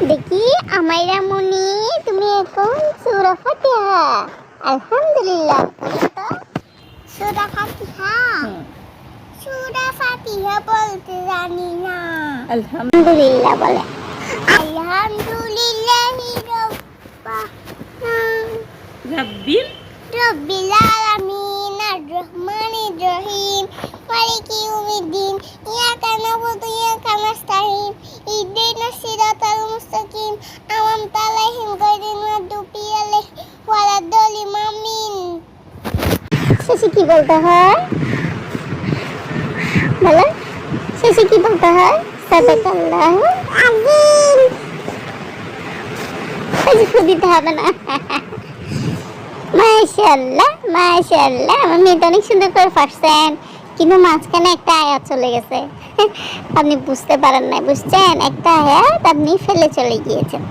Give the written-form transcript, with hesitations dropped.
দেখি আমাইরা মনি তুমি এখন সূরা ফাতিহা আলহামদুলিল্লাহ সূরা ফাতিহা সূরা ফাতিহা বলতে জানি না আলহামদুলিল্লাহ বলে আলহামদুলিল্লাহি রব্বিল আলামিন আর রহমানির রহিম মালিকি ইয়াউমিদ্দিন ইয়াকা না'বুদু ওয়া ইয়াকা নাস্তাঈন ইহদিনাস সিরাতাল মুস্তাকিম আন'আমতা আলাইহিম গায়রিল মাগদুবি আলাইহিম ওয়ালাদ-দাল্লিন আমিন। শেষে কি বলতে হয় বলো? শেষে কি বলতে হয়? সাদাকাল্লাহু আযীম। এই দিতে হবে না। মাশাআল্লাহ মাশাআল্লাহ, আমার মেয়েটা অনেক সুন্দর করে পড়ছেন, কিন্তু মাঝখানে একটা আয়াত চলে গেছে। আপনি বুঝতে পারেন না, বুঝছেন? একটা আয়াত আপনি ফেলে চলে গিয়েছেন।